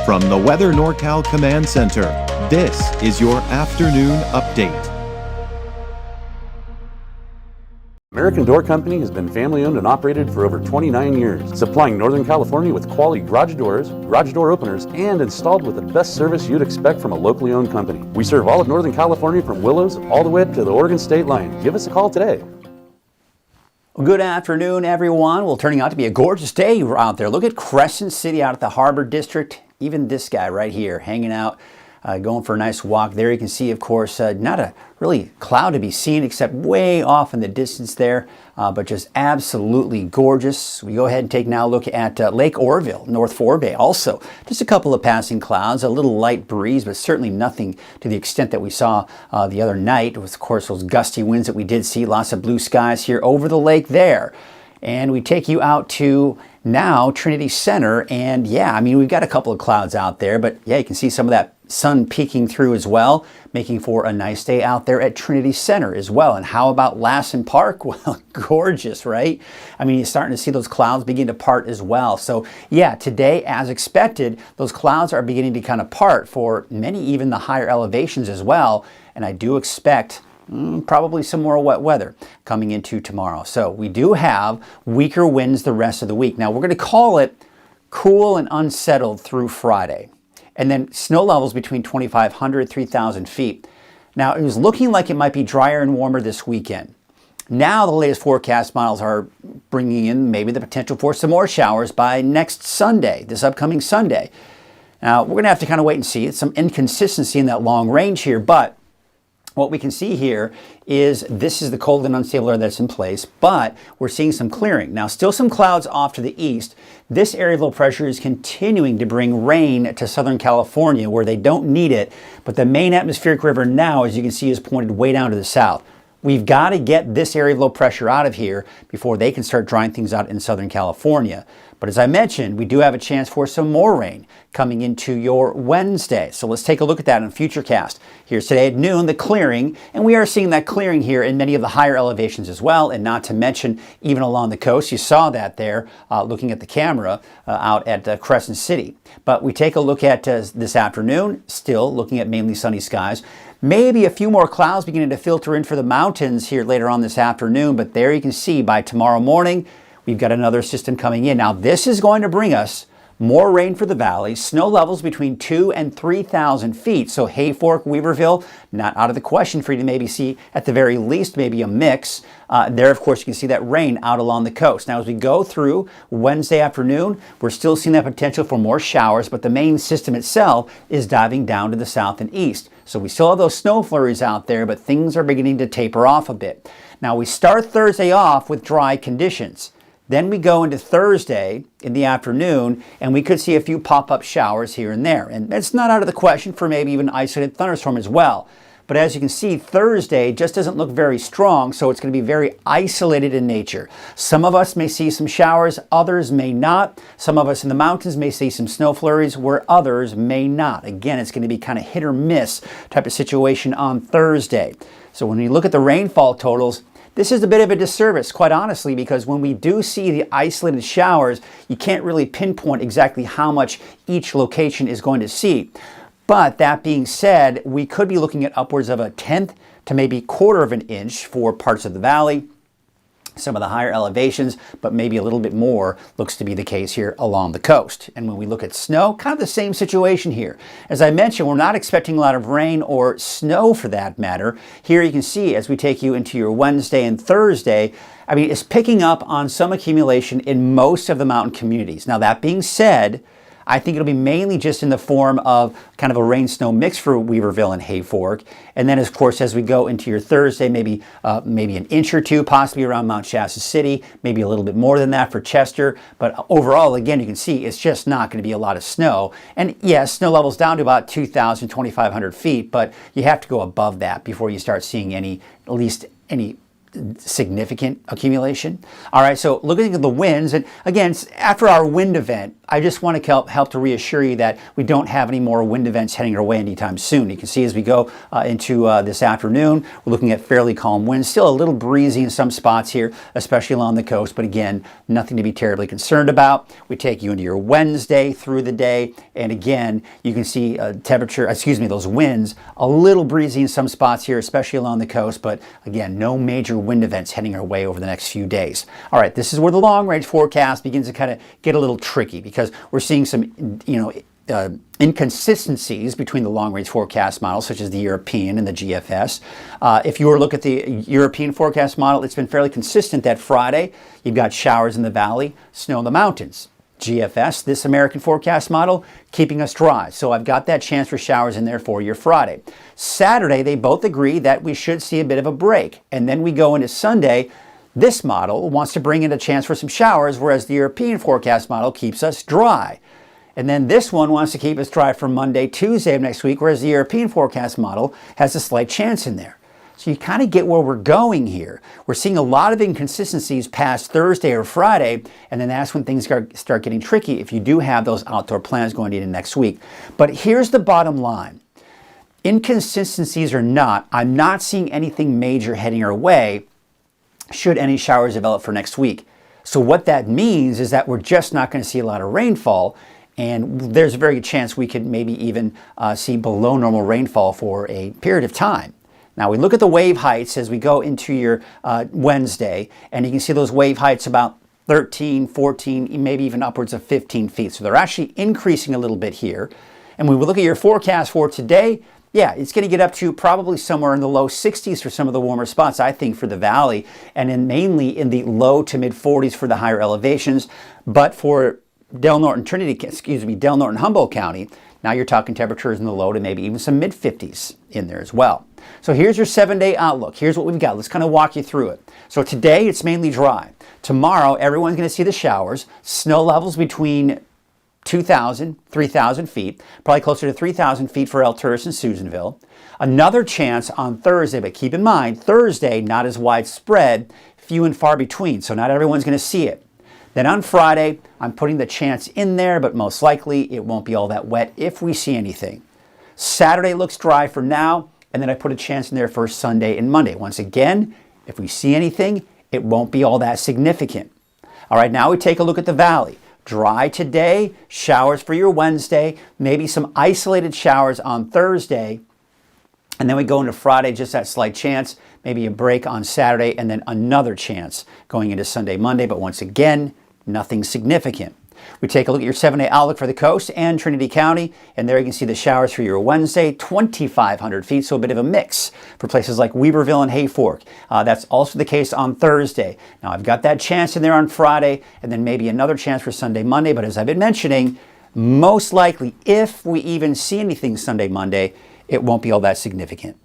From the Weather NorCal Command Center, this is your afternoon update. American Door Company has been family-owned and operated for over 29 years, supplying Northern California with quality garage doors, garage door openers, and installed with the best service you'd expect from a locally owned company. We serve all of Northern California from Willows all the way up to the Oregon state line. Give us a call today. Well, good afternoon, everyone. Well, turning out to be a gorgeous day out there. Look at Crescent City out at the Harbor District. Even this guy right here hanging out, going for a nice walk. There you can see, of course, not a really cloud to be seen except way off in the distance there, but just absolutely gorgeous. We go ahead and take now a look at Lake Oroville, North Forebay. Also, just a couple of passing clouds, a little light breeze, but certainly nothing to the extent that we saw the other night with, of course, those gusty winds that we did see. Lots of blue skies here over the lake there. And we take you out to now Trinity Center, and yeah, I mean, we've got a couple of clouds out there, but yeah, you can see some of that sun peeking through as well, making for a nice day out there at Trinity Center as well. And how about Lassen Park? Well, gorgeous, right? I mean, you're starting to see those clouds begin to part as well. So yeah, today, as expected, those clouds are beginning to kind of part for many, even the higher elevations as well. And I do expect probably some more wet weather coming into tomorrow. So we do have weaker winds the rest of the week. Now we're going to call it cool and unsettled through Friday. And then snow levels between 2,500 and 3,000 feet. Now it was looking like it might be drier and warmer this weekend. Now the latest forecast models are bringing in maybe the potential for some more showers by next Sunday, this upcoming Sunday. Now we're going to have to kind of wait and see. It's some inconsistency in that long range here, but what we can see here is this is the cold and unstable air that's in place, but we're seeing some clearing. Now, still some clouds off to the east. This area of low pressure is continuing to bring rain to Southern California where they don't need it, but the main atmospheric river now, as you can see, is pointed way down to the south. We've got to get this area of low pressure out of here before they can start drying things out in Southern California. But as I mentioned, we do have a chance for some more rain coming into your Wednesday. So let's take a look at that in Futurecast. Here's today at noon, the clearing, and we are seeing that clearing here in many of the higher elevations as well, and not to mention even along the coast. You saw that there looking at the camera out at Crescent City. But we take a look at this afternoon, still looking at mainly sunny skies. Maybe a few more clouds beginning to filter in for the mountains here later on this afternoon, but there you can see by tomorrow morning, we've got another system coming in. Now, this is going to bring us more rain for the valley, snow levels between 2,000 and 3,000 feet. So Hayfork, Weaverville, not out of the question for you to maybe see at the very least maybe a mix. There, of course, you can see that rain out along the coast. Now, as we go through Wednesday afternoon, we're still seeing that potential for more showers, but the main system itself is diving down to the south and east. So we still have those snow flurries out there, but things are beginning to taper off a bit. Now, we start Thursday off with dry conditions. Then we go into Thursday in the afternoon, and we could see a few pop-up showers here and there. And it's not out of the question for maybe even isolated thunderstorm as well. But as you can see, Thursday just doesn't look very strong, so it's going to be very isolated in nature. Some of us may see some showers, others may not. Some of us in the mountains may see some snow flurries where others may not. Again, it's going to be kind of hit or miss type of situation on Thursday. So when you look at the rainfall totals, this is a bit of a disservice, quite honestly, because when we do see the isolated showers, you can't really pinpoint exactly how much each location is going to see. But that being said, we could be looking at upwards of a 1/10 to maybe 1/4 of an inch for parts of the valley, some of the higher elevations, but maybe a little bit more looks to be the case here along the coast. And when we look at snow, kind of the same situation here. As I mentioned, we're not expecting a lot of rain or snow for that matter. Here you can see as we take you into your Wednesday and Thursday, I mean, it's picking up on some accumulation in most of the mountain communities. Now, that being said, I think it'll be mainly just in the form of kind of a rain-snow mix for Weaverville and Hayfork. And then, of course, as we go into your Thursday, maybe an inch or two, possibly around Mount Shasta City, maybe a little bit more than that for Chester. But overall, again, you can see it's just not going to be a lot of snow. And yes, snow levels down to about 2,000, 2,500 feet, but you have to go above that before you start seeing at least any significant accumulation. All right, so looking at the winds, and again, after our wind event, I just want to help to reassure you that we don't have any more wind events heading our way anytime soon. You can see as we go into this afternoon, we're looking at fairly calm winds, still a little breezy in some spots here, especially along the coast, but again, nothing to be terribly concerned about. We take you into your Wednesday through the day, and again, you can see those winds, a little breezy in some spots here, especially along the coast, but again, no major wind events heading our way over the next few days. All right, this is where the long range forecast begins to kind of get a little tricky because we're seeing some, inconsistencies between the long range forecast models, such as the European and the GFS. If you were to look at the European forecast model, it's been fairly consistent that Friday you've got showers in the valley, snow in the mountains. GFS, this American forecast model, keeping us dry. So I've got that chance for showers in there for your Friday. Saturday, they both agree that we should see a bit of a break. And then we go into Sunday. This model wants to bring in a chance for some showers, whereas the European forecast model keeps us dry. And then this one wants to keep us dry for Monday, Tuesday of next week, whereas the European forecast model has a slight chance in there. So you kind of get where we're going here. We're seeing a lot of inconsistencies past Thursday or Friday, and then that's when things start getting tricky if you do have those outdoor plans going into next week. But here's the bottom line. Inconsistencies or not, I'm not seeing anything major heading our way should any showers develop for next week. So what that means is that we're just not going to see a lot of rainfall, and there's a very good chance we could maybe even see below normal rainfall for a period of time. Now we look at the wave heights as we go into your Wednesday, and you can see those wave heights about 13, 14, maybe even upwards of 15 feet. So they're actually increasing a little bit here. And when we look at your forecast for today, yeah, it's going to get up to probably somewhere in the low 60s for some of the warmer spots, I think, for the valley, and then mainly in the low to mid 40s for the higher elevations. But for Del Norte and Humboldt County, now you're talking temperatures in the low to maybe even some mid 50s in there as well. So here's your 7-day outlook. Here's what we've got. Let's kind of walk you through it. So today it's mainly dry. Tomorrow everyone's going to see the showers. Snow levels between 2,000, 3,000 feet, probably closer to 3,000 feet for Alturas and Susanville. Another chance on Thursday, but keep in mind, Thursday not as widespread, few and far between, so not everyone's going to see it. Then on Friday, I'm putting the chance in there, but most likely it won't be all that wet if we see anything. Saturday looks dry for now, and then I put a chance in there for Sunday and Monday. Once again, if we see anything, it won't be all that significant. All right, now we take a look at the valley. Dry today, showers for your Wednesday, maybe some isolated showers on Thursday, and then we go into Friday, just that slight chance, maybe a break on Saturday, and then another chance going into Sunday, Monday, but once again, nothing significant. We take a look at your 7-day outlook for the coast and Trinity County, and there you can see the showers for your Wednesday, 2,500 feet, so a bit of a mix for places like Weaverville and Hayfork. That's also the case on Thursday. Now, I've got that chance in there on Friday, and then maybe another chance for Sunday, Monday, but as I've been mentioning, most likely, if we even see anything Sunday, Monday, it won't be all that significant.